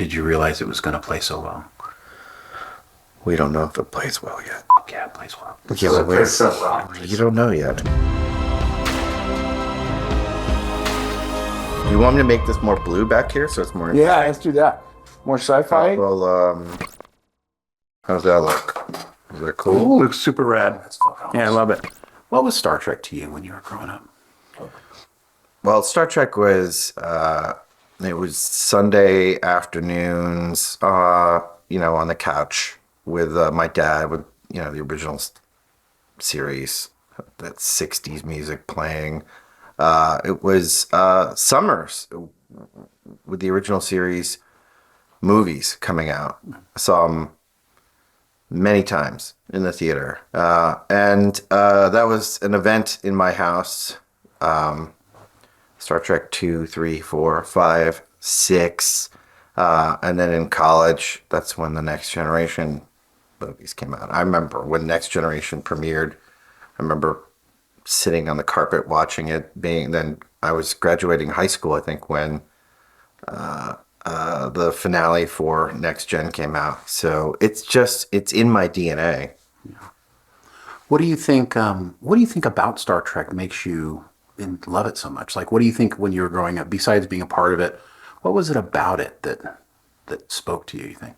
did you realize it was going to play so well? We don't know if it plays well yet. Yeah, it plays well. Yeah, but It plays so well. you don't know yet. You want me to make this more blue back here so it's more... Yeah, let's do that. More sci-fi? Well, how's that look? Is that cool? Ooh, looks super rad. Yeah, I love it. What was Star Trek to you when you were growing up? Well, Star Trek was, it was Sunday afternoons, on the couch with my dad with, the original series, that 60s music playing. It was summers with the original series movies coming out. I saw them many times in the theater. And that was an event in my house. Star Trek 2, 3, 4, 5, 6. And then in college, that's when the Next Generation movies came out. I remember when Next Generation premiered. I remember sitting on the carpet watching it. Then I was graduating high school, I think, when the finale for Next Gen came out. So it's in my DNA. Yeah. What do you think about Star Trek makes you love it so much? Like, what do you think when you were growing up, besides being a part of it, what was it about it that spoke to you, you think?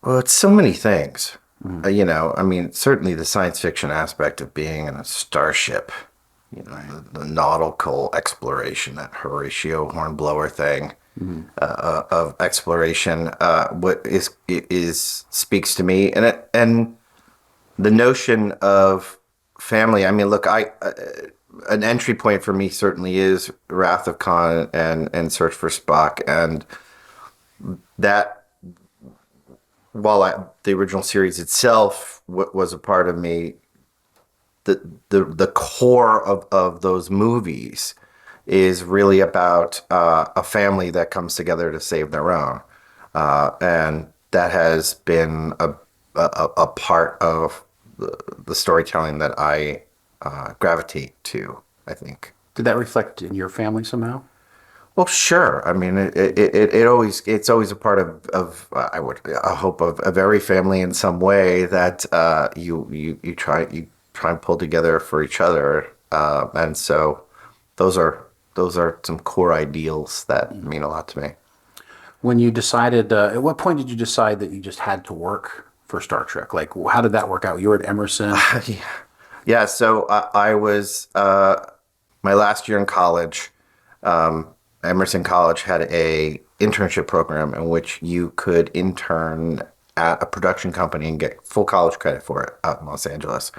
Well, it's so many things. Certainly the science fiction aspect of being in a starship, the nautical exploration, that Horatio Hornblower thing of exploration, what is speaks to me, and the notion of family. I mean, look, an entry point for me certainly is Wrath of Khan and Search for Spock, and that. While the original series itself was a part of me, the core of those movies is really about a family that comes together to save their own, and that has been a part of the storytelling that I gravitate to, I think. Did that reflect in your family somehow? Well, sure. I mean, it's always a part of I hope of every family in some way that you try and pull together for each other, and so those are some core ideals that mean a lot to me. When you decided, at what point did you decide that you just had to work for Star Trek? Like, how did that work out? You were at Emerson. Yeah. So I was my last year in college. Emerson College had a internship program in which you could intern at a production company and get full college credit for it out in Los Angeles.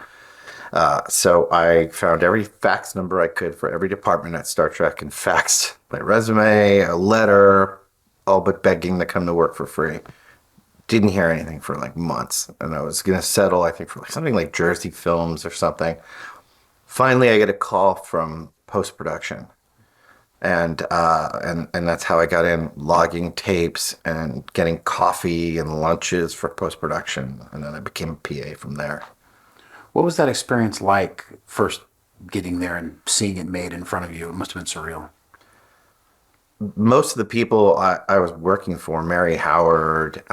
So I found every fax number I could for every department at Star Trek and faxed my resume, a letter, all but begging to come to work for free. Didn't hear anything for like months, and I was going to settle, I think, for something like Jersey Films or something. Finally, I get a call from post-production. And that's how I got in, logging tapes and getting coffee and lunches for post-production. And then I became a PA from there. What was that experience like, first getting there and seeing it made in front of you? It must have been surreal. Most of the people I was working for, Mary Howard,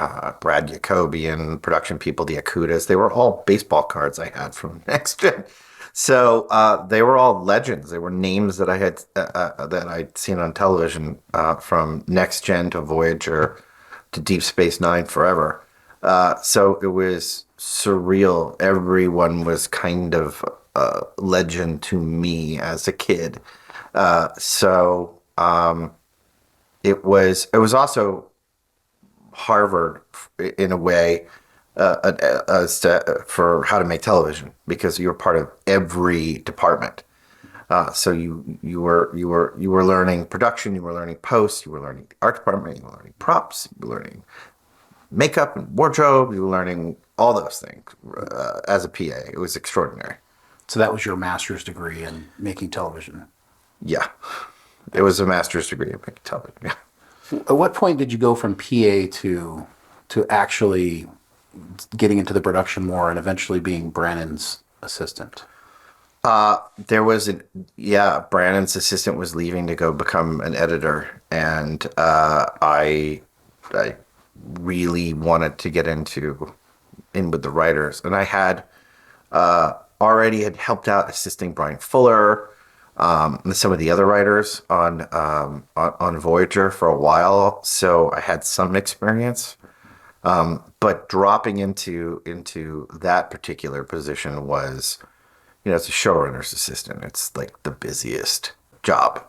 Brad Jacobian, production people, the Akutas, they were all baseball cards I had from Next Gen. So they were all legends. They were names that I had that I'd seen on television, from Next Gen to Voyager to Deep Space Nine forever. So it was surreal. Everyone was kind of a legend to me as a kid. It was also Harvard in a way. For how to make television, because you were part of every department. So you were learning production, you were learning post, you were learning the art department, you were learning props, you were learning makeup and wardrobe, you were learning all those things as a PA. It was extraordinary. So that was your master's degree in making television. Yeah, it was a master's degree in making television. Yeah. At what point did you go from PA to actually getting into the production more and eventually being Brennan's assistant? There was Brandon's assistant was leaving to go become an editor, and I really wanted to get in with the writers, and I had already had helped out assisting Brian Fuller, and some of the other writers on Voyager for a while, so I had some experience. But dropping into that particular position was, it's a showrunner's assistant. It's like the busiest job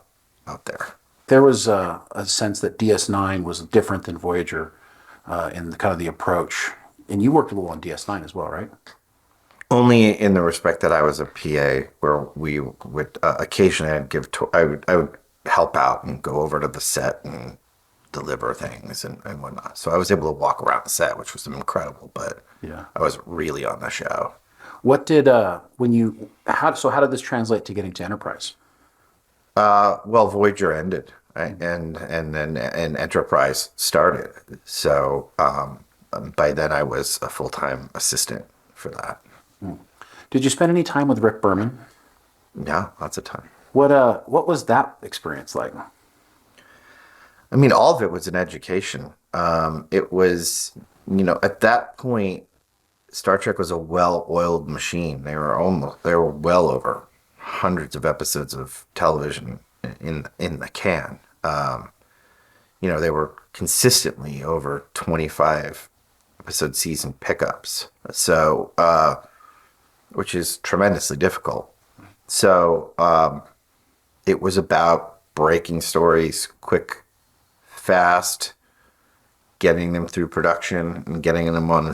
out there. There was a sense that DS9 was different than Voyager in the kind of the approach. And you worked a little on DS9 as well, right? Only in the respect that I was a PA, where we would occasionally I would help out and go over to the set and deliver things and whatnot. So I was able to walk around the set, which was incredible. But Yeah. I wasn't really on the show. What did how did this translate to getting to Enterprise? Well, Voyager ended, right? And Enterprise started. So by then I was a full-time assistant for that. Did you spend any time with Rick Berman? Yeah, lots of time. What was that experience like? I mean, all of it was an education. It was, at that point, Star Trek was a well-oiled machine. They were well over hundreds of episodes of television in the can. They were consistently over 25 episode season pickups. So, which is tremendously difficult. So, it was about breaking stories quick, fast, getting them through production and getting them on the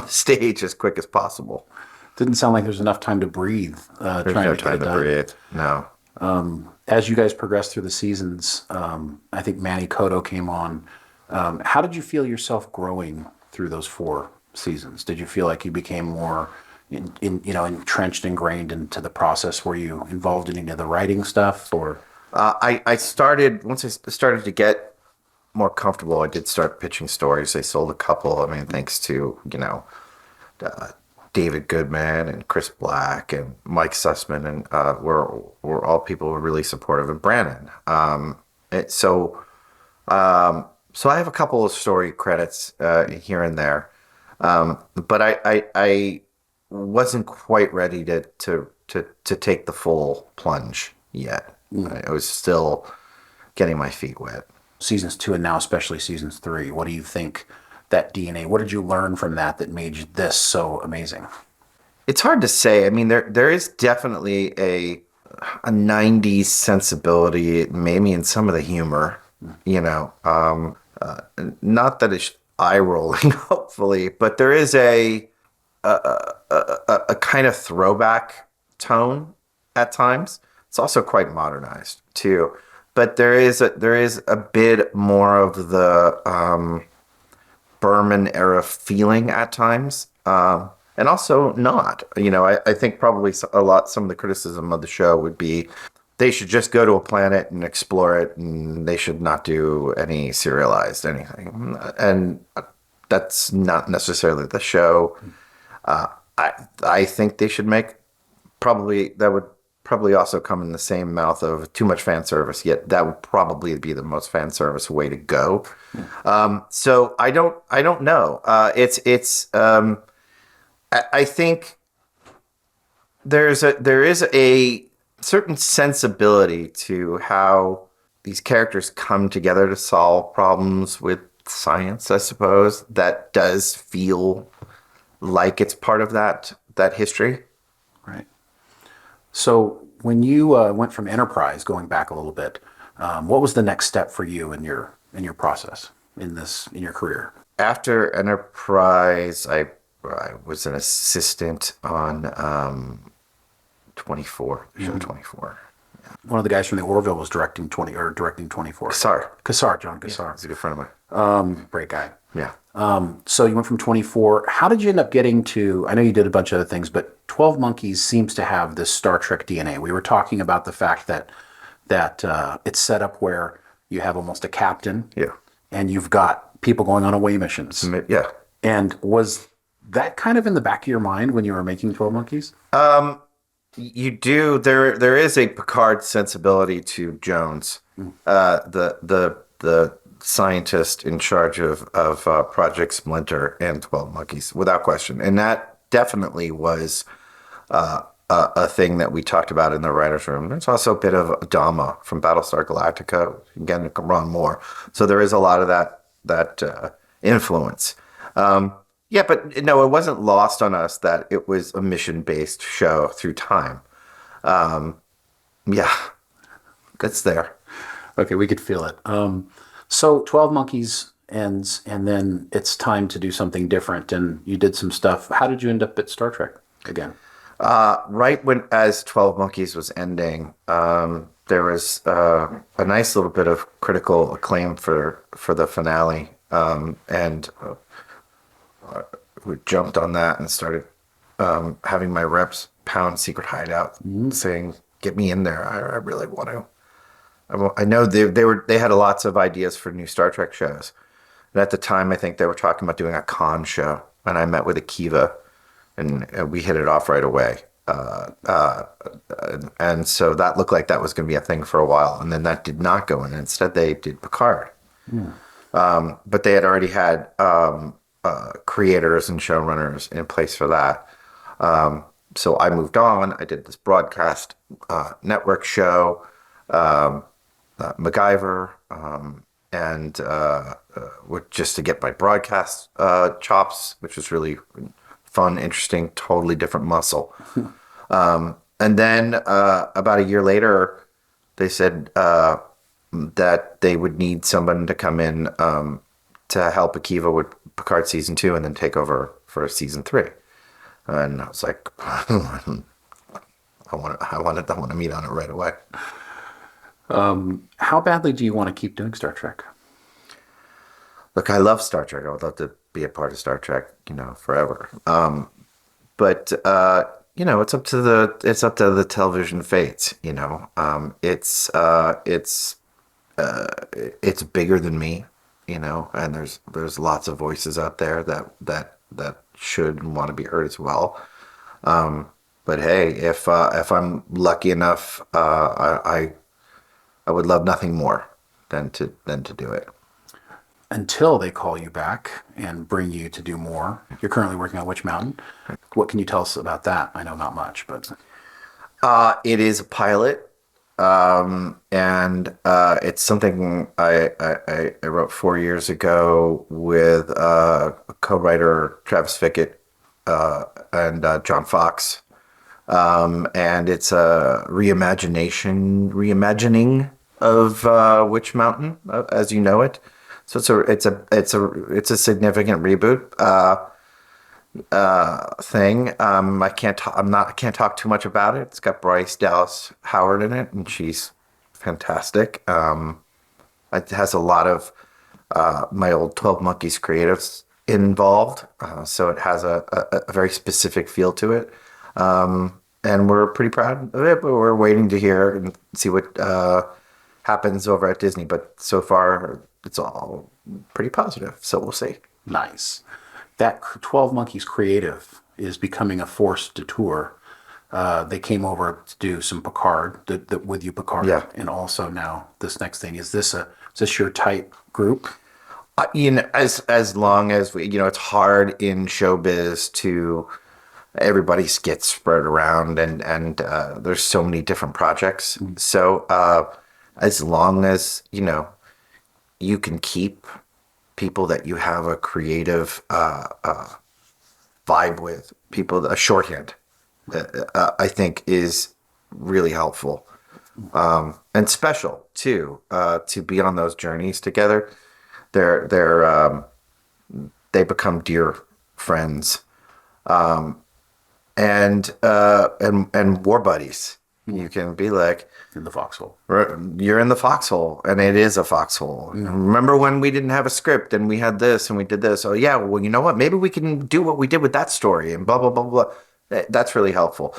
stage as quick as possible. Didn't sound like there's enough time to breathe. There's Trying no to get time it to done. breathe. No. As you guys progressed through the seasons, I think Manny Koto came on. How did you feel yourself growing through those 4 seasons? Did you feel like you became more entrenched, ingrained into the process? Were you involved in any of the writing stuff, or? Once I started to get more comfortable, I did start pitching stories. I sold a couple. I mean, thanks to, David Goodman and Chris Black and Mike Sussman, and were all people who were really supportive of Brandon. So I have a couple of story credits here and there, but I wasn't quite ready to take the full plunge yet. I was still getting my feet wet. Seasons 2 and now especially seasons 3. What do you think that DNA? What did you learn from that made this so amazing? It's hard to say. I mean, there is definitely a 90s sensibility, maybe in some of the humor. Not that it's eye rolling, hopefully, but there is a kind of throwback tone at times. It's also quite modernized too. But there is a bit more of the Berman era feeling at times, and also not. I think probably some of the criticism of the show would be they should just go to a planet and explore it, and they should not do any serialized anything. And that's not necessarily the show. I think they should make that would probably also come in the same mouth of too much fan service, yet that would probably be the most fan service way to go. So I don't know. I think there is a certain sensibility to how these characters come together to solve problems with science, I suppose, that does feel like it's part of that history. Right. So when you went from Enterprise, going back a little bit, what was the next step for you in your process in your career? After Enterprise, I was an assistant on 24, show 24. One of the guys from the Orville was directing 24. Kassar. John Kassar. He's a good friend of mine. Great guy. Yeah. So you went from 24. How did you end up getting to, I know you did a bunch of other things, but 12 Monkeys seems to have this Star Trek DNA. We were talking about the fact that it's set up where you have almost a captain. Yeah. And you've got people going on away missions. Yeah. And was that kind of in the back of your mind when you were making 12 Monkeys? You do. There is a Picard sensibility to Jones, the scientist in charge of Project Splinter and 12 Monkeys, without question. And that definitely was a thing that we talked about in the writers' room. There's also a bit of Adama from Battlestar Galactica, again, Ron Moore. So there is a lot of that influence. Yeah, but no, it wasn't lost on us that it was a mission-based show through time. Yeah, it's there. Okay, we could feel it. So 12 Monkeys ends, and then it's time to do something different. And you did some stuff. How did you end up at Star Trek again? Right when as 12 Monkeys was ending, there was a nice little bit of critical acclaim for the finale, and we jumped on that and started having my reps pound Secret Hideout, saying, "Get me in there! I really want to." I know they had lots of ideas for new Star Trek shows, and at the time, I think they were talking about doing a con show, and I met with Akiva, and we hit it off right away. And so that looked like that was going to be a thing for a while, and then that did not go in. Instead, they did Picard. But they had already had creators and showrunners in place for that. So I moved on. I did this broadcast network show, MacGyver, and just to get my broadcast chops, which was really fun, interesting, totally different muscle. And then about a year later, they said that they would need someone to come in to help Akiva with Picard season 2 and then take over for season 3. And I was like, I want to meet on it right away. How badly do you want to keep doing Star Trek? Look, I love Star Trek. I would love to be a part of Star Trek, forever. But it's up to the television fates. It's bigger than me, and there's lots of voices out there that should and want to be heard as well. But hey, if I'm lucky enough, I would love nothing more than to do it. Until they call you back and bring you to do more. You're currently working on Witch Mountain. What can you tell us about that? I know not much, but it is a pilot, and it's something I wrote 4 years ago with co-writer Travis Fickett and John Fox, and it's a reimagining of Witch Mountain as you know it. So it's a significant reboot thing. I can't talk too much about it. It's got Bryce Dallas Howard in it, and she's fantastic. It has a lot of my old 12 Monkeys creatives involved, so it has a very specific feel to it. And we're pretty proud of it, but we're waiting to hear and see what happens over at Disney. But so far, it's all pretty positive, so we'll see. nice. That 12 Monkeys creative is becoming a force de tour. They came over to do some Picard, with you Picard, Yeah. and also now this next thing. Is this your tight group? As long as we, it's hard in showbiz to everybody gets spread around and there's so many different projects. So as long as you can keep people that you have a creative vibe with, a shorthand, I think is really helpful and special too, to be on those journeys together. They become dear friends, and war buddies. You can be like, In the foxhole. you're in the foxhole, and it is a foxhole. Remember when we didn't have a script and we had this and we did this? Oh yeah, well, you know what? Maybe we can do what we did with that story and blah blah blah blah. That's really helpful.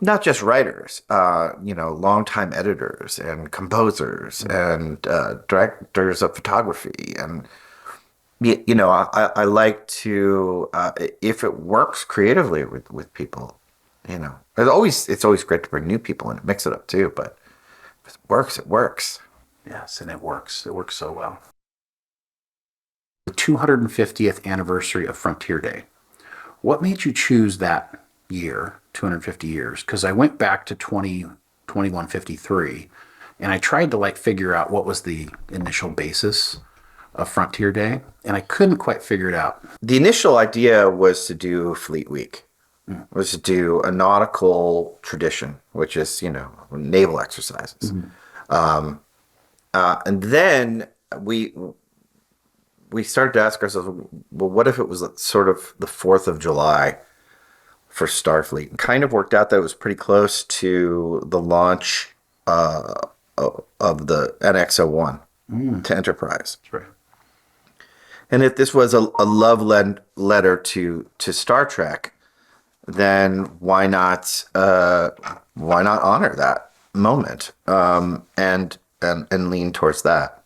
Not just writers, longtime editors and composers and directors of photography, and I like to, if it works creatively with people, it's always great to bring new people in and mix it up too. But if it works, it works. Yes, and it works. It works so well. The 250th anniversary of Frontier Day. What made you choose that year, 250 years? Because I went back to 2153 and I tried to like figure out what was the initial basis of Frontier Day, and I couldn't quite figure it out. The initial idea was to do Fleet Week, was to do a nautical tradition, which is, naval exercises. And then we started to ask ourselves, well, what if it was sort of the 4th of July for Starfleet? It kind of worked out that it was pretty close to the launch of the NX-01 to Enterprise. That's right. And if this was a love letter to Star Trek, then why not honor that moment and lean towards that?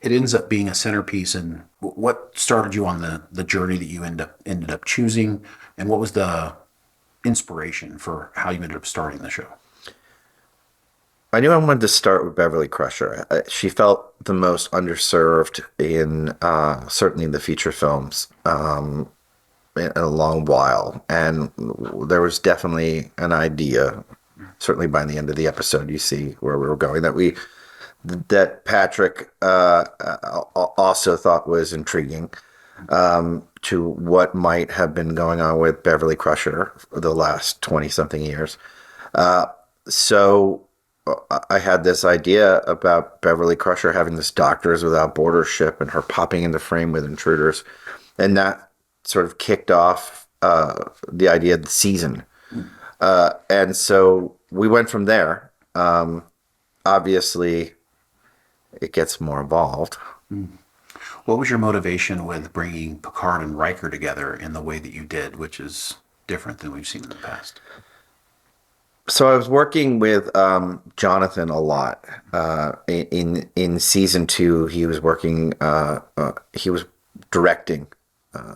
It ends up being a centerpiece. And what started you on the journey that you ended up choosing, and what was the inspiration for how you ended up starting the show? I knew I wanted to start with Beverly Crusher. She felt the most underserved in certainly in the feature films in a long while, and there was definitely an idea. Certainly by the end of the episode, you see where we were going. That Patrick also thought was intriguing to what might have been going on with Beverly Crusher for the last 20-something years. So I had this idea about Beverly Crusher having this Doctors Without Borders ship and her popping into frame with intruders. And that sort of kicked off the idea of the season. And so we went from there. Obviously, it gets more involved. What was your motivation with bringing Picard and Riker together in the way that you did, which is different than we've seen in the past? So I was working with Jonathan a lot. In season 2, he was working. He was directing.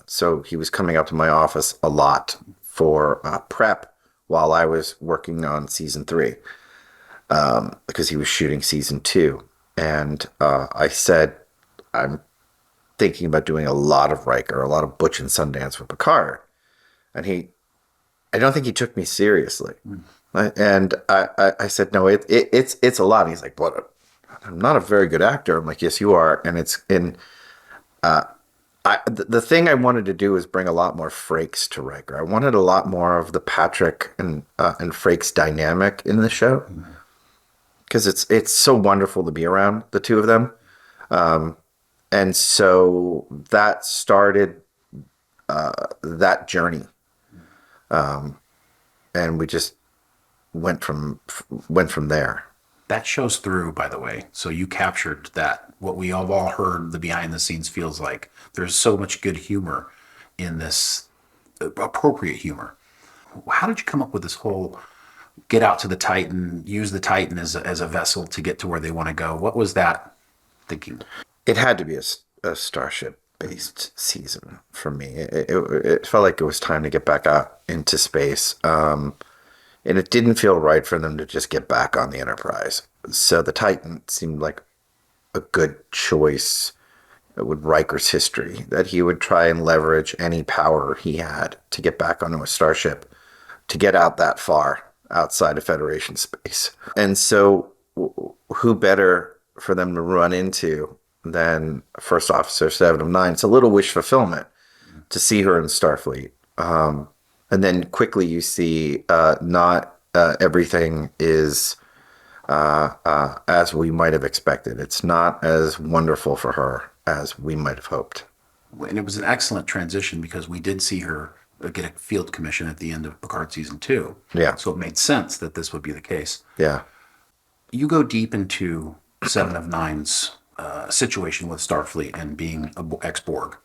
So he was coming up to my office a lot for prep while I was working on season 3, because he was shooting season 2. And I said, I'm thinking about doing a lot of Riker, a lot of Butch and Sundance for Picard. And I don't think he took me seriously. And I said, no, it's a lot. And he's like, what? I'm not a very good actor. I'm like, yes, you are. And the thing I wanted to do was bring a lot more Frakes to Riker. I wanted a lot more of the Patrick and Frakes dynamic in the show, because it's so wonderful to be around the two of them. And so that started that journey. And we just went from there. That shows through, by the way. So you captured that, what we have all heard the behind the scenes feels like. There's so much good humor in this, appropriate humor. How did you come up with this whole get out to the Titan, use the Titan as a vessel to get to where they want to go? What was that thinking? It had to be a Starship-based season for me. It felt like it was time to get back out into space. And it didn't feel right for them to just get back on the Enterprise. So the Titan seemed like a good choice with Riker's history, that he would try and leverage any power he had to get back onto a starship, to get out that far outside of Federation space. And so who better for them to run into than First Officer 7 of 9? It's a little wish fulfillment to see her in Starfleet. And then quickly you see not everything is as we might have expected. It's not as wonderful for her as we might have hoped. And it was an excellent transition, because we did see her get a field commission at the end of Picard season 2. Yeah. So it made sense that this would be the case. Yeah. You go deep into 7 of 9's situation with Starfleet and being an ex-Borg.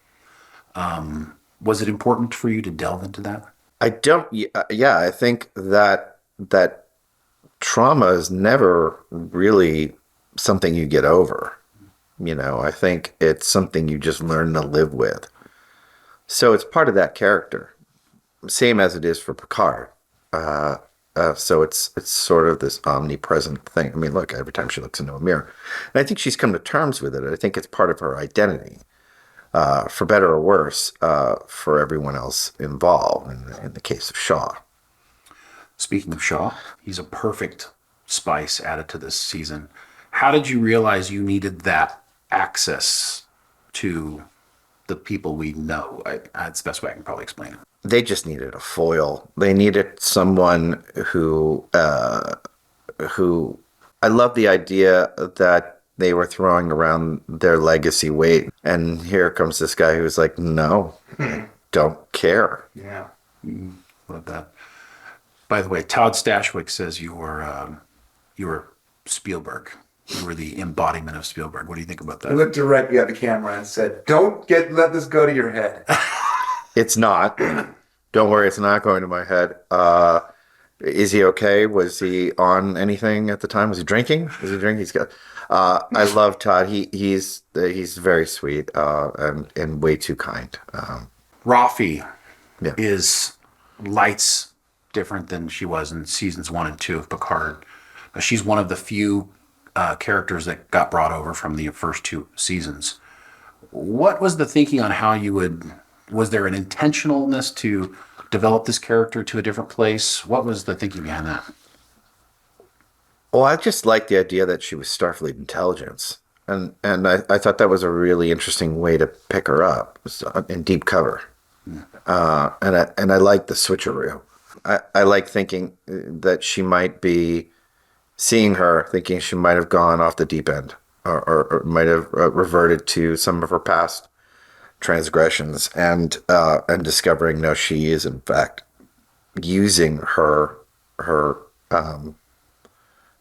Was it important for you to delve into that? I don't. Yeah, I think that trauma is never really something you get over. I think it's something you just learn to live with. So it's part of that character, same as it is for Picard. So it's sort of this omnipresent thing. I mean, look, every time she looks into a mirror, and I think she's come to terms with it. I think it's part of her identity, for better or worse, for everyone else involved. In the case of Shaw, Speaking of Shaw, he's a perfect spice added to this season. How did you realize you needed that access to the people we know? That's the best way I can probably explain it. they just needed a foil. They needed someone who I love the idea that they were throwing around their legacy weight, and here comes this guy who's like, no, I don't care. Yeah. Love that. By the way, Todd Stashwick says you were Spielberg. You were the embodiment of Spielberg. What do you think about I that? looked directly at the camera and said, "Don't let this go to your head." It's not. Don't worry, it's not going to my head. Is he okay? Was he on anything at the time? Was he drinking? Was he drinking? He's got. I love Todd. He's very sweet, and way too kind. Raffi Yeah. is lights different than she was in seasons 1 and 2 of Picard. She's one of the few characters that got brought over from the first 2 seasons. What was the thinking on how you would? Was there an intentionalness to develop this character to a different place? What was the thinking behind that? Well, I just like the idea that she was Starfleet intelligence, and I thought that was a really interesting way to pick her up in deep cover, and I like the switcheroo. I like thinking that she might be seeing her, thinking she might have gone off the deep end, or might have reverted to some of her past transgressions, and discovering no, she is in fact using her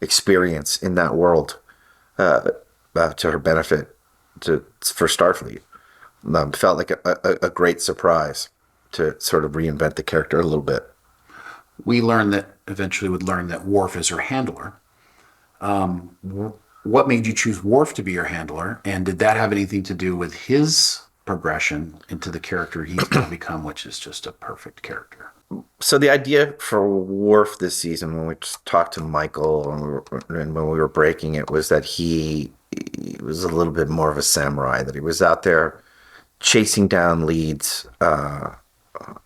experience in that world to her benefit for Starfleet. Felt like a great surprise to sort of reinvent the character a little bit. We learned that eventually would learn that Worf is her handler. What made you choose Worf to be your handler, and did that have anything to do with his progression into the character he's going to become, which is just a perfect character? So the idea for Worf this season, when we talked to Michael and when we were breaking it, was that he was a little bit more of a samurai, that he was out there chasing down leads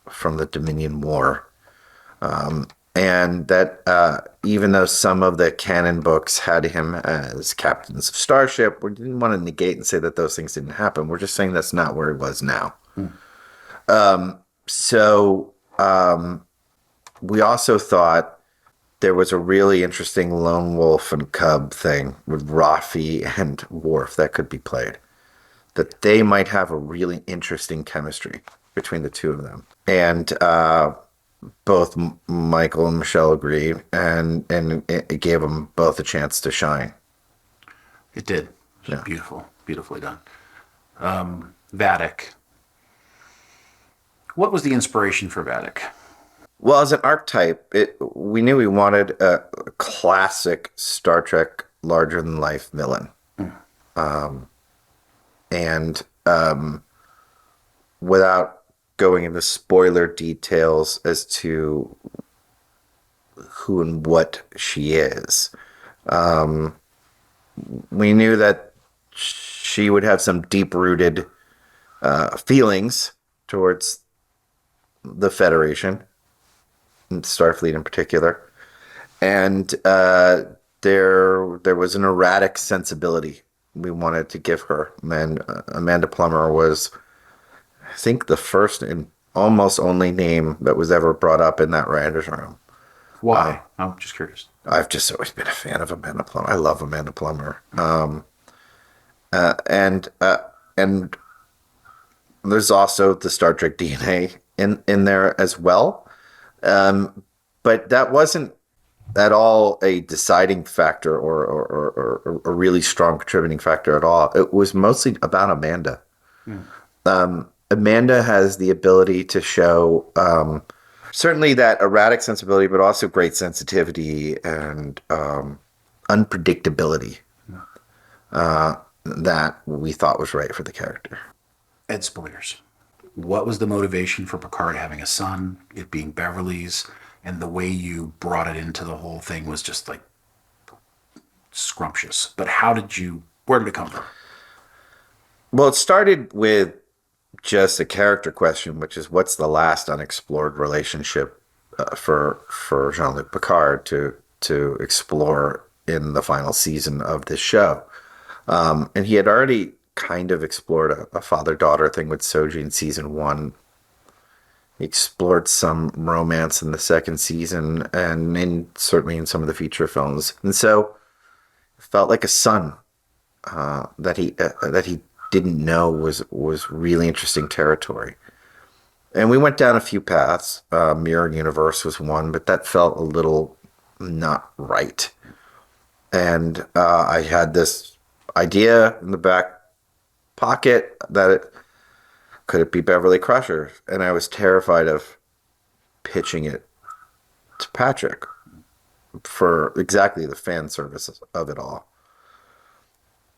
from the Dominion War. And that even though some of the canon books had him as captains of Starship, we didn't want to negate and say that those things didn't happen. We're just saying that's not where he was now. We also thought there was a really interesting lone wolf and cub thing with Raffi and Worf that could be played. That they might have a really interesting chemistry between the two of them. And both Michael and Michelle agreed, and it gave them both a chance to shine. It did. It was Yeah. beautiful, beautifully done. Vadic. What was the inspiration for Vadic? Well, as an archetype, we knew we wanted a classic Star Trek larger-than-life villain. Without going into spoiler details as to who and what she is, we knew that she would have some deep-rooted feelings towards the Federation, and Starfleet in particular, and there was an erratic sensibility we wanted to give her. And Amanda Plummer was, I think, the first and almost only name that was ever brought up in that writer's room. Why? I'm just curious. I've just always been a fan of Amanda Plummer. I love Amanda Plummer. And there's also the Star Trek DNA in there as well. But that wasn't at all a deciding factor or a really strong contributing factor at all. It was mostly about Amanda. Amanda has the ability to show certainly that erratic sensibility, but also great sensitivity and unpredictability that we thought was right for the character. Ed Spoilers. What was the motivation for Picard having a son, it being Beverly's? and the way you brought it into the whole thing was just like scrumptious. But where did it come from? Well, it started with just a character question, which is what's the last unexplored relationship for Jean-Luc Picard to explore in the final season of this show. And he had already kind of explored a father-daughter thing with Soji in season 1. He explored some romance in the second season and certainly in some of the feature films. And so it felt like a son that he didn't know was really interesting territory. And we went down a few paths. Mirror Universe was one, but that felt a little not right. And I had this idea in the back pocket that could it be Beverly Crusher? And I was terrified of pitching it to Patrick for exactly the fan service of it all.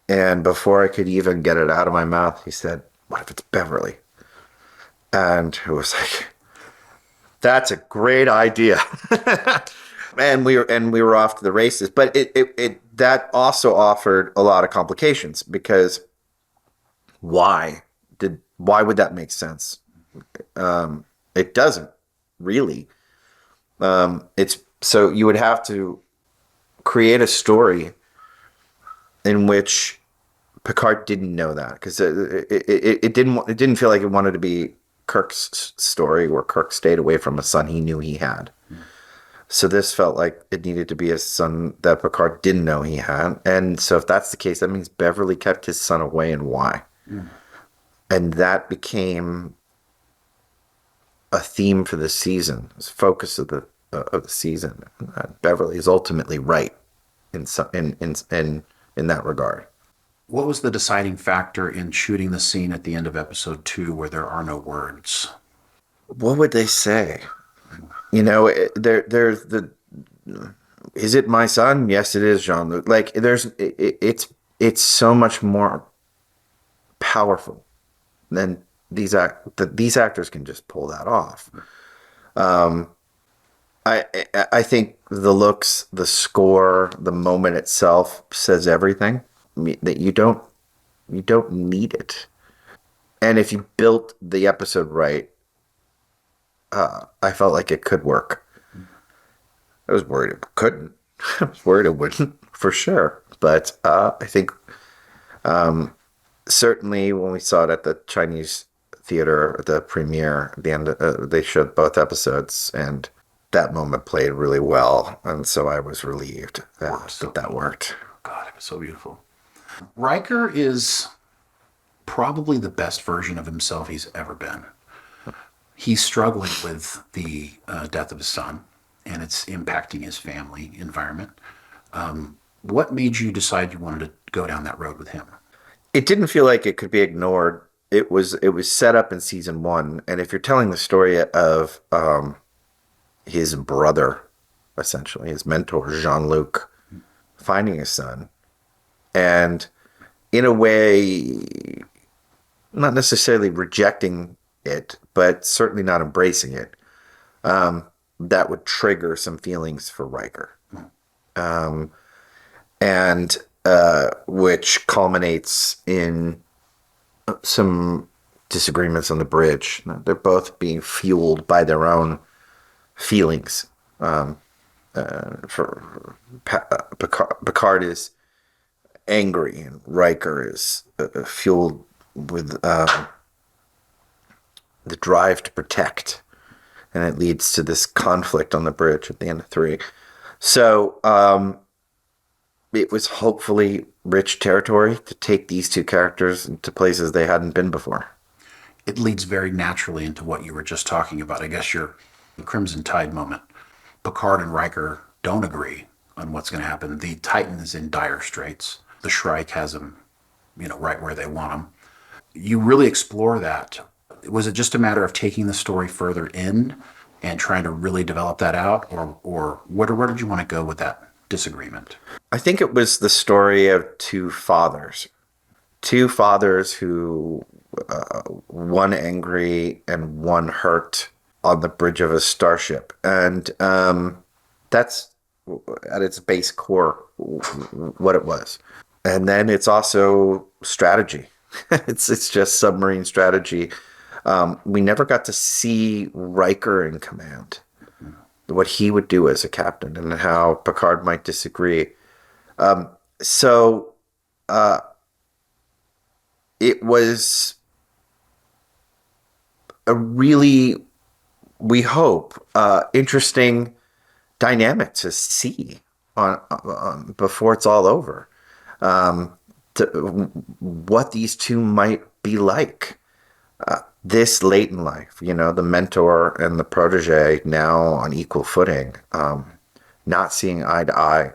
And before I could even get it out of my mouth, he said, "What if it's Beverly?" And it was like, that's a great idea. and we were off to the races. But it that also offered a lot of complications because why would that make sense? It doesn't really. It's so you would have to create a story in which Picard didn't know that because it didn't feel like it wanted to be Kirk's story where Kirk stayed away from a son he knew he had. So this felt like it needed to be a son that Picard didn't know he had. And so if that's the case, that means Beverly kept his son away, and why? And that became a theme for the season. It was the focus of the season. Beverly is ultimately right in that regard. What was the deciding factor in shooting the scene at the end of episode 2 where there are no words? What would they say? You know, there's the. Is it my son? Yes, it is, Jean-Luc. Like, it's so much more powerful than these actors can just pull that off. I think the looks, the score, the moment itself says everything. That you don't need it. And if you built the episode right, I felt like it could work. I was worried it couldn't. I was worried it wouldn't, for sure. But I think certainly when we saw it at the Chinese theater, the premiere, at the end, they showed both episodes, and that moment played really well. And so I was relieved that worked. God, it was so beautiful. Riker is probably the best version of himself he's ever been. He's struggling with the death of his son, and it's impacting his family environment. What made you decide you wanted to go down that road with him? It didn't feel like it could be ignored. It was set up in season 1, and if you're telling the story of his brother, essentially his mentor Jean-Luc, finding his son, and in a way, not necessarily rejecting it, but certainly not embracing it, that would trigger some feelings for Riker. And which culminates in some disagreements on the bridge. They're both being fueled by their own feelings. Picard is angry, and Riker is fueled with the drive to protect, and it leads to this conflict on the bridge at the end of 3. So it was hopefully rich territory to take these two characters into places they hadn't been before. It leads very naturally into what you were just talking about. I guess your Crimson Tide moment. Picard and Riker don't agree on what's going to happen. The Titan is in dire straits. The Shrike has them, right where they want them. You really explore that. Was it just a matter of taking the story further in and trying to really develop that out, or where did you want to go with that disagreement? I think it was the story of two fathers who, one angry and one hurt on the bridge of a starship. And that's at its base core what it was. And then it's also strategy. It's just submarine strategy. We never got to see Riker in command, what he would do as a captain, and how Picard might disagree. So it was a really, we hope, interesting dynamic to see on before it's all over. What these two might be like this late in life, the mentor and the protege now on equal footing, not seeing eye to eye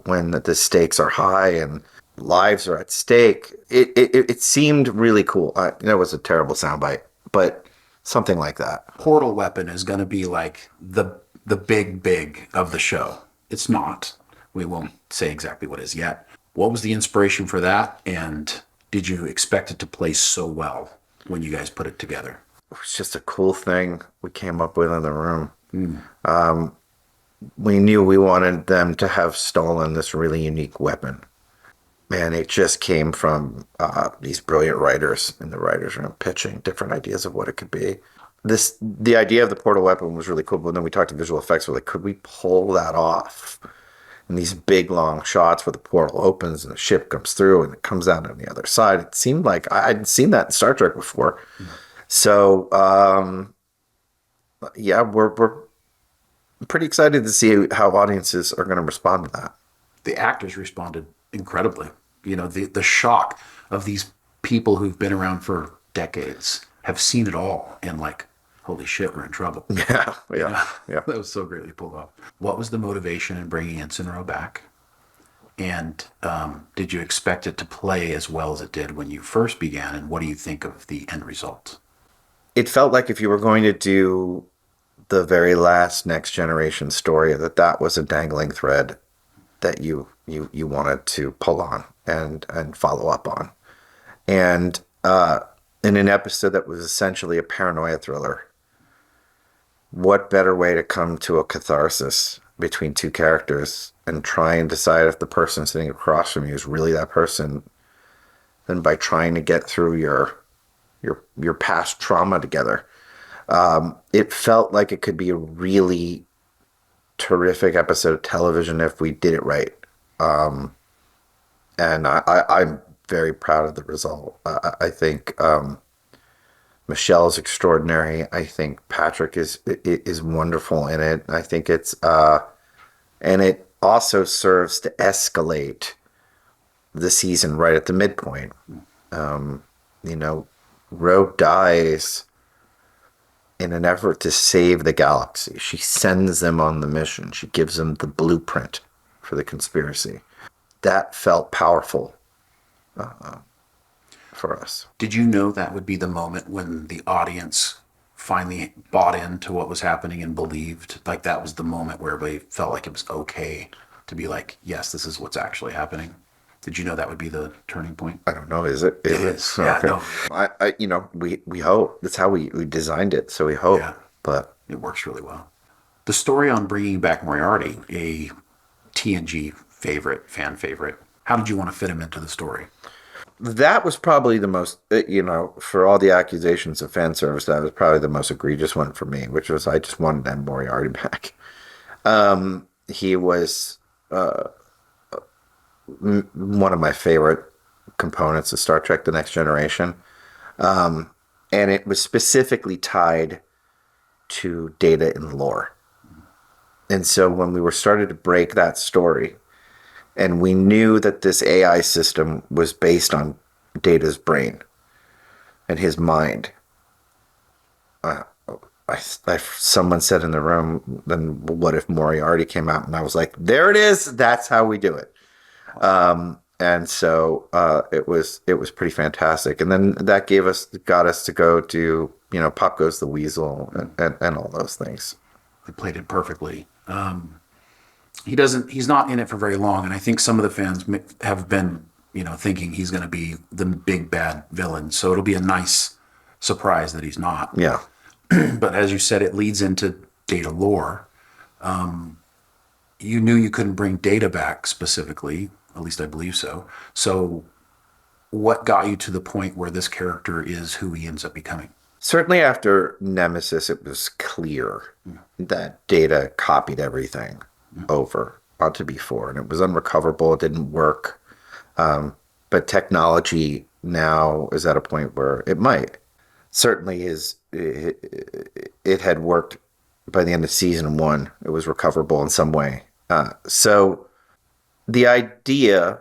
when the stakes are high and lives are at stake. It seemed really cool. That was a terrible soundbite, but something like that. Portal weapon is going to be like the big of the show. It's not. We won't say exactly what it is yet. What was the inspiration for that? And did you expect it to play so well when you guys put it together? It was just a cool thing we came up with in the room. We knew we wanted them to have stolen this really unique weapon. And it just came from these brilliant writers in the writers' room pitching different ideas of what it could be. The idea of the portal weapon was really cool, but then we talked to visual effects. We're like, could we pull that off? And these big, long shots where the portal opens and the ship comes through and it comes out on the other side. It seemed like I'd seen that in Star Trek before. So, we're pretty excited to see how audiences are going to respond to that. The actors responded incredibly. The shock of these people who've been around for decades, have seen it all, and like, holy shit, we're in trouble. Yeah. That was so greatly pulled off. What was the motivation in bringing Ensign Rowe back? And did you expect it to play as well as it did when you first began? And what do you think of the end result? It felt like if you were going to do the very last Next Generation story, that was a dangling thread that you wanted to pull on and follow up on. And in an episode that was essentially a paranoia thriller, what better way to come to a catharsis between two characters and try and decide if the person sitting across from you is really that person than by trying to get through your past trauma together. It felt like it could be a really terrific episode of television if we did it right. And I'm very proud of the result. I think Michelle's extraordinary. I think Patrick is wonderful in it. I think it's and it also serves to escalate the season right at the midpoint. Roe dies in an effort to save the galaxy. She sends them on the mission. She gives them the blueprint for the conspiracy. That felt powerful for us. Did you know that would be the moment when the audience finally bought into what was happening and believed? Like that was the moment where everybody felt like it was okay to be like, yes, this is what's actually happening. Did you know that would be the turning point? I don't know. Is it? It is. Yeah, okay. No. We hope. That's how we designed it. So we hope. Yeah. But it works really well. The story on bringing back Moriarty, a TNG fan favorite. How did you want to fit him into the story? That was probably the most, for all the accusations of fan service, that was probably the most egregious one for me, which was I just wanted to have Moriarty back. He was one of my favorite components of Star Trek: The Next Generation. And it was specifically tied to Data and lore. And so when we were started to break that story, and we knew that this AI system was based on Data's brain and his mind, someone said in the room, then what if Moriarty came out? And I was like, there it is. That's how we do it. And so it was pretty fantastic. And then that got us to go to, Pop Goes the Weasel and all those things. They played it perfectly. He's not in it for very long. And I think some of the fans have been, thinking he's going to be the big bad villain. So it'll be a nice surprise that he's not. Yeah. but as you said, it leads into Data lore. You knew you couldn't bring Data back specifically, at least I believe so. So what got you to the point where this character is who he ends up becoming? Certainly after Nemesis, it was clear that Data copied everything over onto B4, and it was unrecoverable. It didn't work. But technology now is at a point where it might. Certainly it had worked by the end of season 1. It was recoverable in some way. So the idea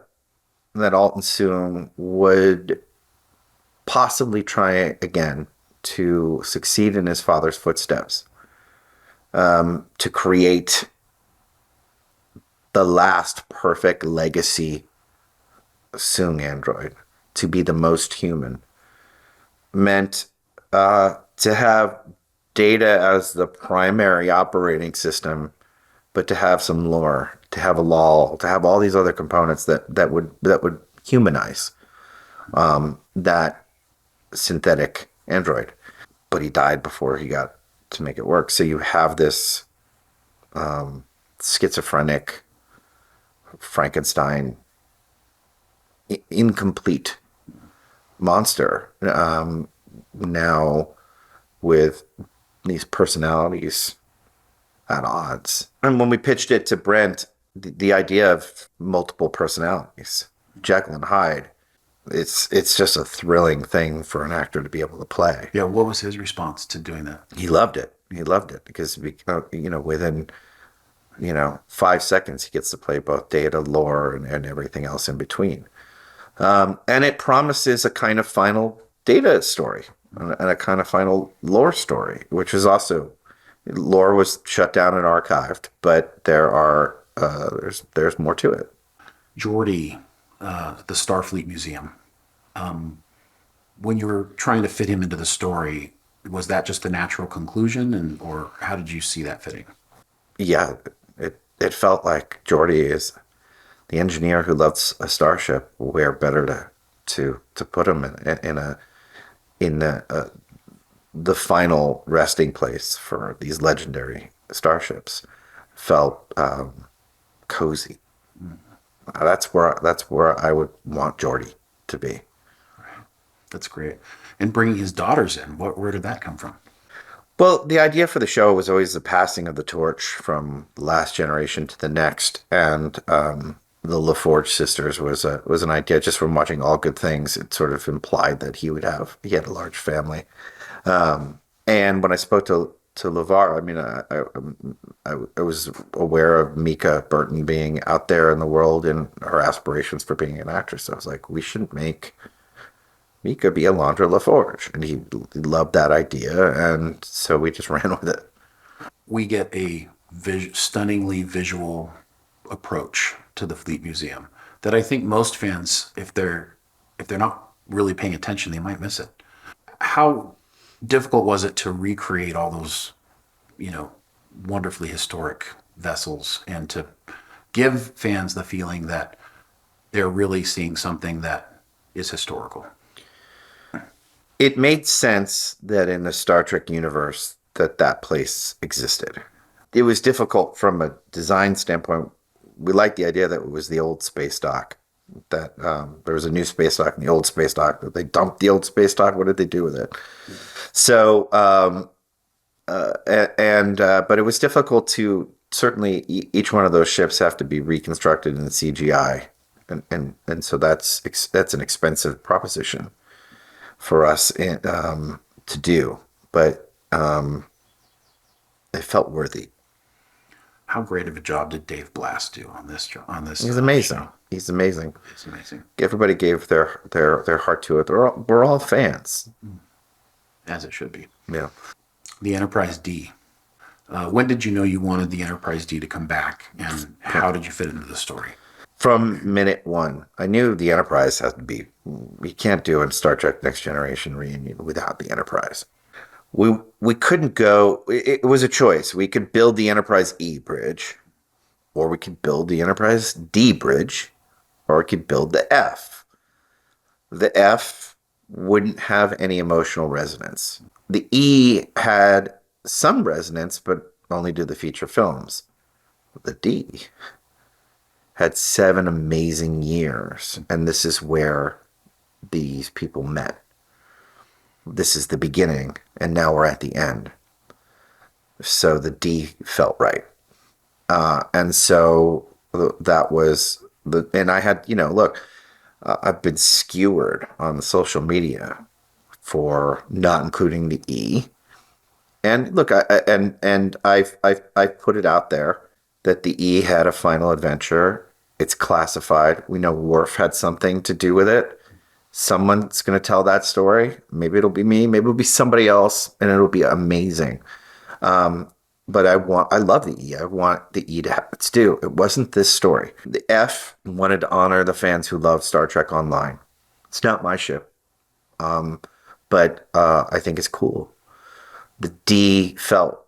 that Alton Soong would possibly try again to succeed in his father's footsteps, to create the last perfect legacy Soong android, to be the most human, meant to have Data as the primary operating system, but to have some lore, to have a lull, to have all these other components that would humanize that synthetic android. But he died before he got to make it work. So you have this schizophrenic Frankenstein incomplete monster now with these personalities at odds. And when we pitched it to Brent, the idea of multiple personalities, Jekyll and Hyde, it's just a thrilling thing for an actor to be able to play. Yeah, what was his response to doing that? He loved it. He loved it because, within 5 seconds, he gets to play both Data, lore, and everything else in between. And it promises a kind of final Data story and a kind of final lore story, which is also, lore was shut down and archived, but there's more to it. Geordi, the Starfleet Museum. When you were trying to fit him into the story, was that just a natural conclusion, or how did you see that fitting? Yeah, it felt like Geordi is the engineer who loves a starship. Where better to put him in the final resting place for these legendary starships? Felt cozy. That's where I would want Geordi to be. Right. That's great. And bringing his daughters in, where did that come from? Well, the idea for the show was always the passing of the torch from the last generation to the next, and the LaForge sisters was an idea just from watching All Good Things. It sort of implied that he had a large family, and when I spoke to LeVar, I mean, I was aware of Mika Burton being out there in the world and her aspirations for being an actress. I was like, we should make Mika be Alondra LaForge, and he loved that idea, and so we just ran with it. We get a stunningly visual approach to the Fleet Museum that I think most fans, if they're not really paying attention, they might miss it. How difficult was it to recreate all those, wonderfully historic vessels and to give fans the feeling that they're really seeing something that is historical? It made sense that in the Star Trek universe that place existed. It was difficult from a design standpoint. We liked the idea that it was the old space dock, that there was a new space dock and the old space dock, that they dumped the old space dock. What did they do with it? So, but it was difficult to, certainly each one of those ships have to be reconstructed in CGI. And so that's an expensive proposition for us to do, but it felt worthy. How great of a job did Dave Blass do on this? He's amazing. Show? He's amazing. It's amazing. Everybody gave their heart to it. We're all fans. As it should be. Yeah. The Enterprise D. When did you know you wanted the Enterprise D to come back, and how did you fit into the story? From minute one, I knew the Enterprise has to be. We can't do a Star Trek Next Generation reunion without the Enterprise. We couldn't go. It was a choice. We could build the Enterprise E bridge, or we could build the Enterprise D bridge, or we could build the F. The F wouldn't have any emotional resonance. the E had some resonance, but only did the feature films. The D had 7 amazing years, and this is where these people met. This is the beginning, and now we're at the end. So the D felt right. And so that was and I had, look, I've been skewered on the social media for not including the E. And look, I've put it out there that the E had a final adventure. It's classified. We know Worf had something to do with it. Someone's going to tell that story. Maybe it'll be me. Maybe it'll be somebody else, and it'll be amazing. But I love the E. I want the E to have its due. It wasn't this story. The F wanted to honor the fans who love Star Trek Online. It's not my ship, but I think it's cool. The D felt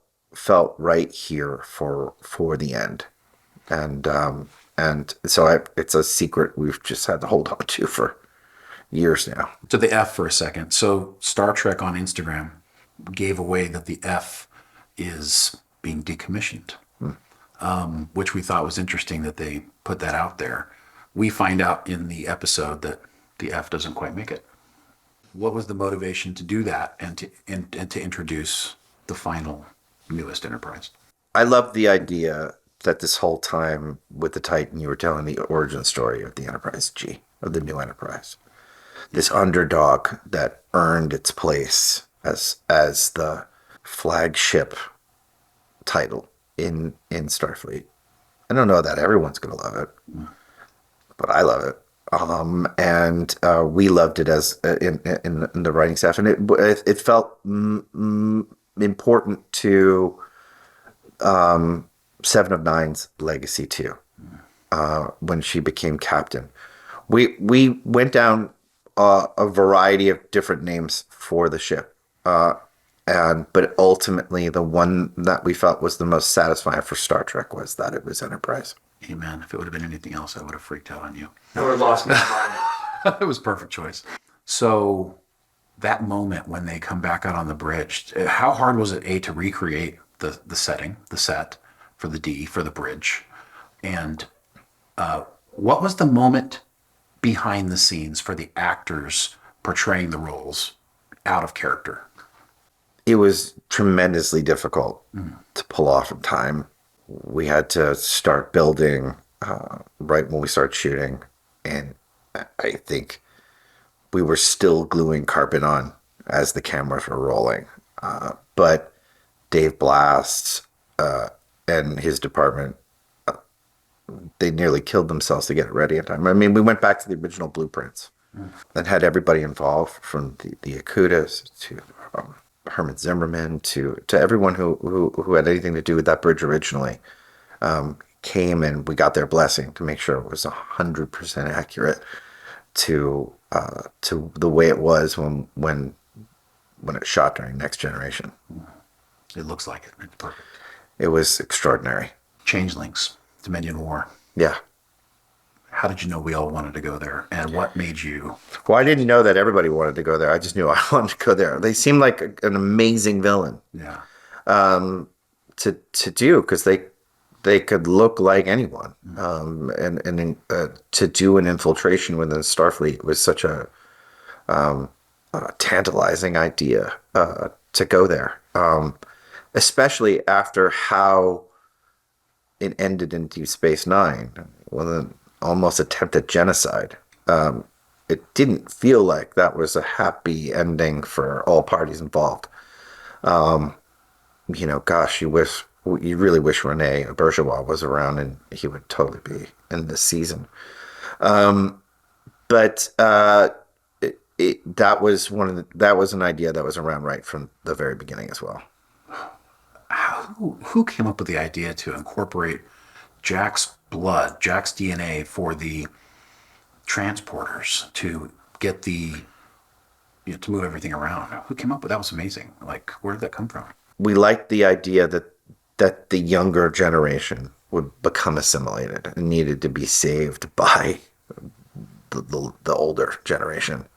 right here for the end, and so it's a secret we've just had to hold on to for years now. To the F for a second. So Star Trek on Instagram gave away that the F is being decommissioned, which we thought was interesting that they put that out there. We find out in the episode that the F doesn't quite make it. What was the motivation to do that and to introduce the final newest Enterprise? I love the idea that this whole time with the Titan, you were telling the origin story of the Enterprise G, of the new Enterprise. This underdog that earned its place as the flagship title in Starfleet. I don't know that everyone's going to love it, but I love it. And we loved it as in the writing staff, and it felt important to Seven of Nine's legacy too. When she became captain, we went down a variety of different names for the ship, but ultimately the one that we felt was the most satisfying for Star Trek was that it was Enterprise. Amen. If it would have been anything else, I would have freaked out on you. I would have lost my mind. It was a perfect choice. So that moment when they come back out on the bridge, how hard was it, to recreate the set for the D, for the bridge? And what was the moment behind the scenes for the actors portraying the roles out of character? It was tremendously difficult to pull off in time. We had to start building right when we started shooting, and I think we were still gluing carpet on as the cameras were rolling. But Dave Blast and his department, they nearly killed themselves to get it ready in time. I mean, we went back to the original blueprints and had everybody involved, from the Akutas to Herman Zimmerman to everyone who had anything to do with that bridge originally, came, and we got their blessing to make sure it was 100% accurate to the way it was when it shot during Next Generation. It looks like it. It's perfect. It was extraordinary. Changelings, Dominion War. Yeah. How did you know we all wanted to go there? And what made you? Well, I didn't know that everybody wanted to go there. I just knew I wanted to go there. They seemed like an amazing villain. Yeah. To do, because they could look like anyone. And to do an infiltration within Starfleet was such a tantalizing idea to go there, especially after how it ended in Deep Space Nine, with an almost attempted genocide. It didn't feel like that was a happy ending for all parties involved. Gosh, you really wish Rene Bergerac was around, and he would totally be in this season. But that was an idea that was around right from the very beginning as well. Who came up with the idea to incorporate Jack's blood, Jack's DNA for the transporters to get to move everything around? Who came up with that? Was amazing. Like, where did that come from? We liked the idea that the younger generation would become assimilated and needed to be saved by the older generation.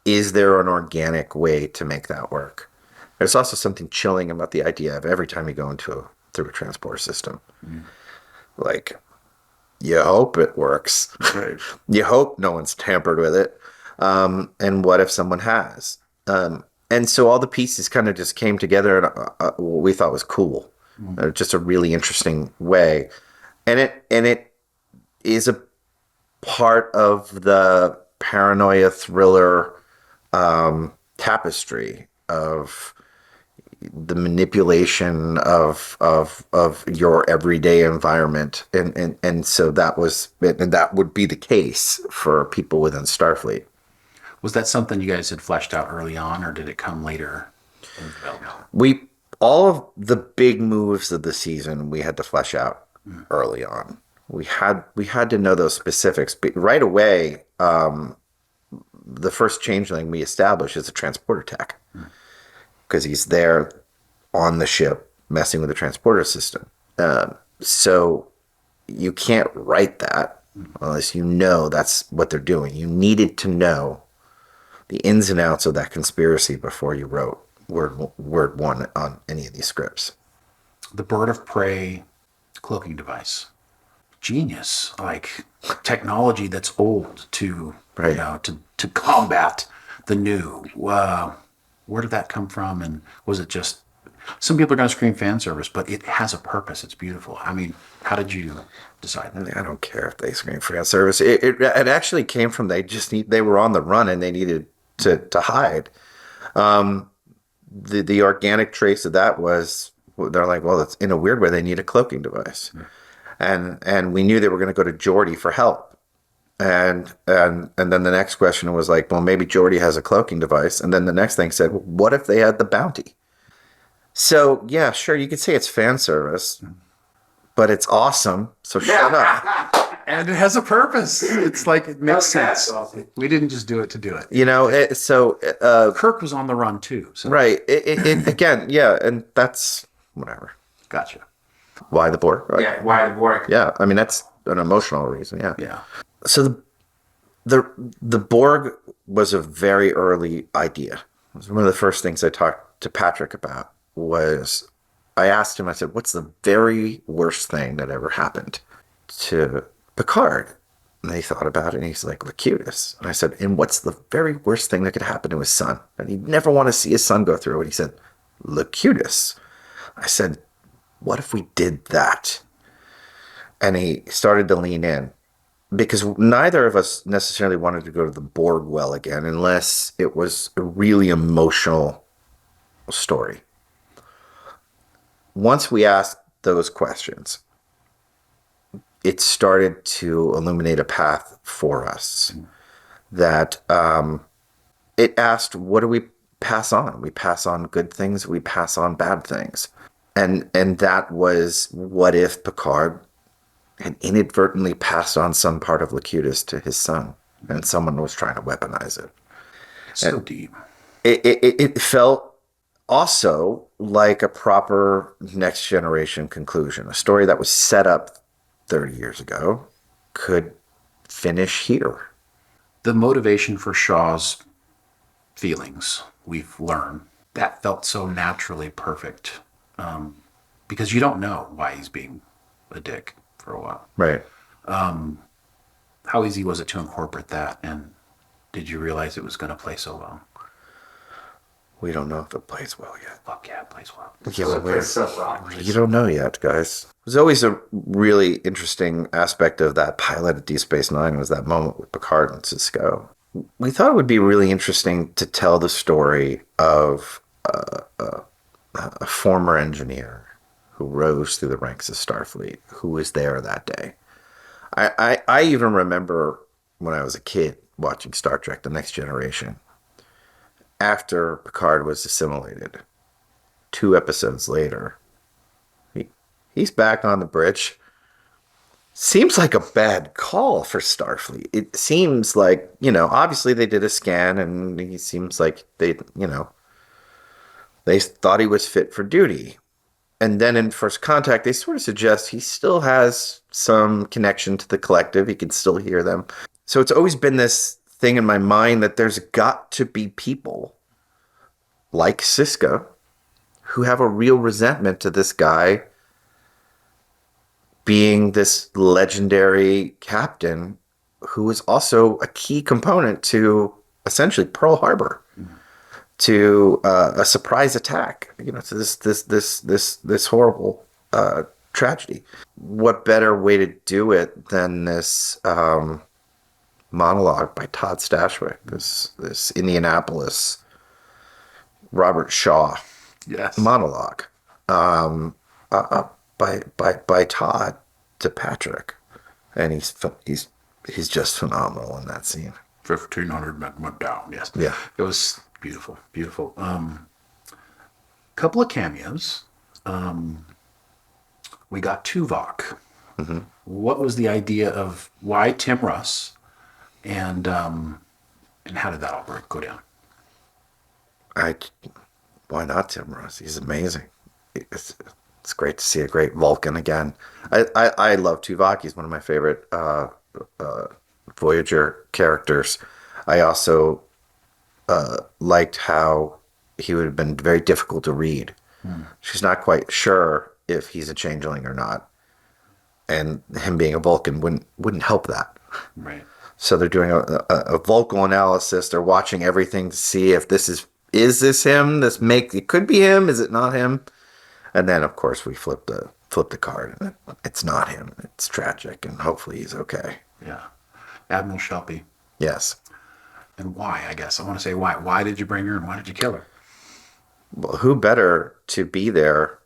is there an organic way to make that work? There's also something chilling about the idea of every time you go through a transport system, like you hope it works. Right. You hope no one's tampered with it. And what if someone has? And so all the pieces kind of just came together in what we thought was cool, just a really interesting way. And it is a part of the paranoia thriller tapestry of the manipulation of your everyday environment, and so that would be the case for people within Starfleet. Was that something you guys had fleshed out early on, or did it come later in development? All of the big moves of the season we had to flesh out early on. We had to know those specifics, but right away. The first changeling we established is a transporter tech, because he's there on the ship messing with the transporter system. So you can't write that unless you know that's what they're doing. You needed to know the ins and outs of that conspiracy before you wrote word one on any of these scripts. The bird of prey cloaking device. Genius. Like technology that's old to, Right. to combat the new. Where did that come from? And was it just, some people are going to scream fan service, but it has a purpose. It's beautiful. I mean, how did you decide that? I don't care if they scream fan service. It actually came from they were on the run and they needed to hide. The organic trace of that was, they're like, well, it's in a weird way they need a cloaking device, and we knew they were going to go to Geordi for help. And then the next question was like, well, maybe Geordi has a cloaking device. And then the next thing said, well, what if they had the bounty? So yeah, sure, you could say it's fan service, but it's awesome. So shut up. And it has a purpose. It's like, it makes sense. Awesome. We didn't just do it to do it. Kirk was on the run too. So. Right. Again, yeah, and that's whatever. Gotcha. Why the Borg? Right? Yeah, why the Borg? Yeah, I mean that's an emotional reason. Yeah. Yeah. So the Borg was a very early idea. It was one of the first things I talked to Patrick about. Was I asked him? I said, "What's the very worst thing that ever happened to Picard?" And he thought about it, and he's like, "Locutus." And I said, "And what's the very worst thing that could happen to his son?" And he'd never want to see his son go through it. He said, "Locutus." I said, "What if we did that?" And he started to lean in, because neither of us necessarily wanted to go to the Borg well again unless it was a really emotional story. Once we asked those questions, it started to illuminate a path for us that it asked, what do we pass on? We pass on good things, we pass on bad things. And that was, what if Picard had inadvertently passed on some part of Locutus to his son, and someone was trying to weaponize it. So deep. It felt also like a proper next generation conclusion. A story that was set up 30 years ago could finish here. The motivation for Shaw's feelings, we've learned, that felt so naturally perfect, because you don't know why he's being a dick for a while. Right. How easy was it to incorporate that, and did you realize it was going to play so well? We don't know if it plays well yet. Fuck yeah, it plays well. Yeah, So well, it's so wrong. you don't know yet, guys. There's always a really interesting aspect of that pilot of Deep Space Nine was that moment with Picard and Sisko. We thought it would be really interesting to tell the story of a former engineer who rose through the ranks of Starfleet, who was there that day. I even remember when I was a kid watching Star Trek: The Next Generation. After Picard was assimilated, 2 episodes later, he's back on the bridge. Seems like a bad call for Starfleet. It seems like, obviously they did a scan and he seems like they thought he was fit for duty. And then in First Contact, they sort of suggest he still has some connection to the collective. He can still hear them. So it's always been this thing in my mind that there's got to be people like Sisko who have a real resentment to this guy being this legendary captain who is also a key component to essentially Pearl Harbor, to a surprise attack, to this horrible tragedy. What better way to do it than this monologue by Todd Stashwick, this Indianapolis Robert Shaw Yes. monologue by Todd to Patrick, and he's just phenomenal in that scene. 1,500 men went down. Yes. Yeah. It was beautiful, beautiful. Couple of cameos. We got Tuvok. Mm-hmm. What was the idea of why Tim Russ, and how did that all go down? Why not Tim Russ? He's amazing. It's great to see a great Vulcan again. I love Tuvok. He's one of my favorite Voyager characters. I also liked how he would have been very difficult to read. She's not quite sure if he's a changeling or not, and him being a Vulcan wouldn't help that. Right. So they're doing a vocal analysis. They're watching everything to see if this is this him? It could be him. Is it not him? And then of course we flip the card, and it's not him. It's tragic, and hopefully he's okay. Yeah. Admiral Shelby. Yes. And why, I guess. I want to say why. Why did you bring her, and why did you kill her? Well, who better to be there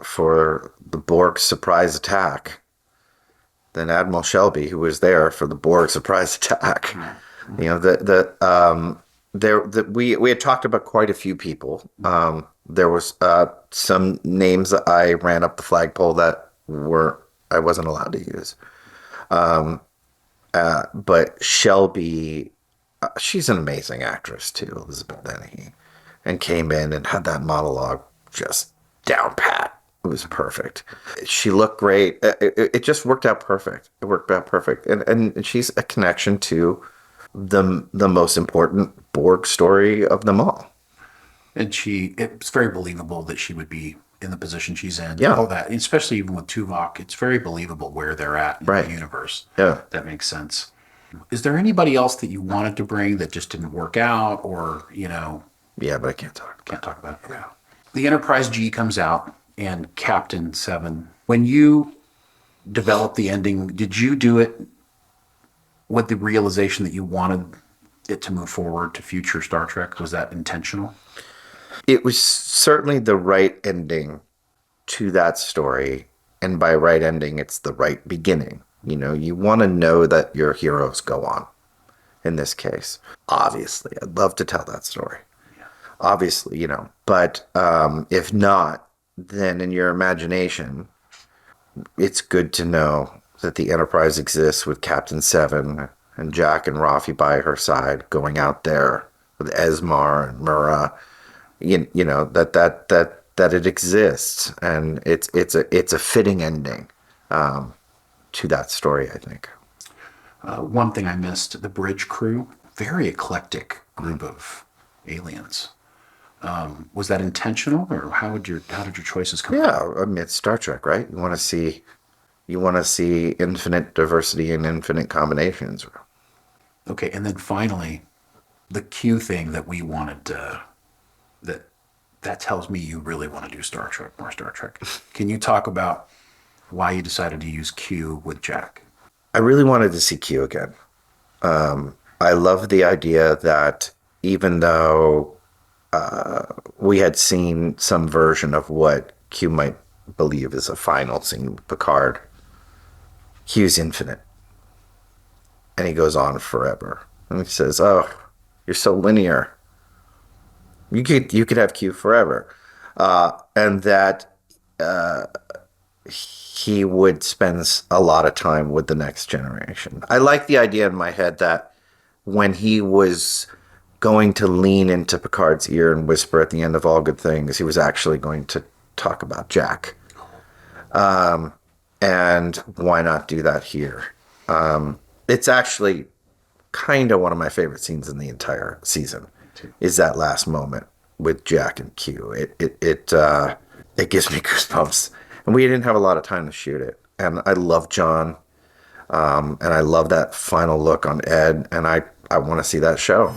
for the Borg surprise attack than Admiral Shelby, who was there for the Borg surprise attack? We had talked about quite a few people. There was some names that I ran up the flagpole that I wasn't allowed to use. But Shelby, she's an amazing actress too, Elizabeth Dennehy, and came in and had that monologue just down pat. It was perfect. She looked great. It just worked out perfect. It worked out perfect. And she's a connection to the most important Borg story of them all. And it's very believable that she would be in the position she's in. Yeah. All that, especially even with Tuvok, it's very believable where they're at in the universe. Yeah. That makes sense. Is there anybody else that you wanted to bring that just didn't work out, or, Yeah, but I can't talk. Can't talk about it. Okay. The Enterprise G comes out, and Captain Seven. When you developed the ending, did you do it with the realization that you wanted it to move forward to future Star Trek? Was that intentional? It was certainly the right ending to that story. And by right ending, it's the right beginning. You want to know that your heroes go on in this case. Obviously, I'd love to tell that story. Yeah. Obviously, but if not, then in your imagination, it's good to know that the Enterprise exists with Captain Seven and Jack and Raffi by her side, going out there with Esmar and Mura. That it exists, and it's a fitting ending to that story, I think. One thing I missed: the bridge crew, very eclectic group of aliens. Was that intentional, or how did your choices come? Yeah, I mean, it's Star Trek, right? You want to see infinite diversity and infinite combinations. Okay, and then finally, the Q thing that we wanted that tells me you really want to do more Star Trek. Can you talk about why you decided to use Q with Jack? I really wanted to see Q again. I love the idea that even though we had seen some version of what Q might believe is a final scene with Picard, Q's infinite. And he goes on forever. And he says, "Oh, you're so linear. You could have Q forever." And that he would spend a lot of time with the next generation. I like the idea in my head that when he was going to lean into Picard's ear and whisper at the end of All Good Things, he was actually going to talk about Jack. And why not do that here? It's actually kind of one of my favorite scenes in the entire season. Is that last moment with Jack and Q. It gives me goosebumps. And we didn't have a lot of time to shoot it. And I love John. And I love that final look on Ed. And I want to see that show.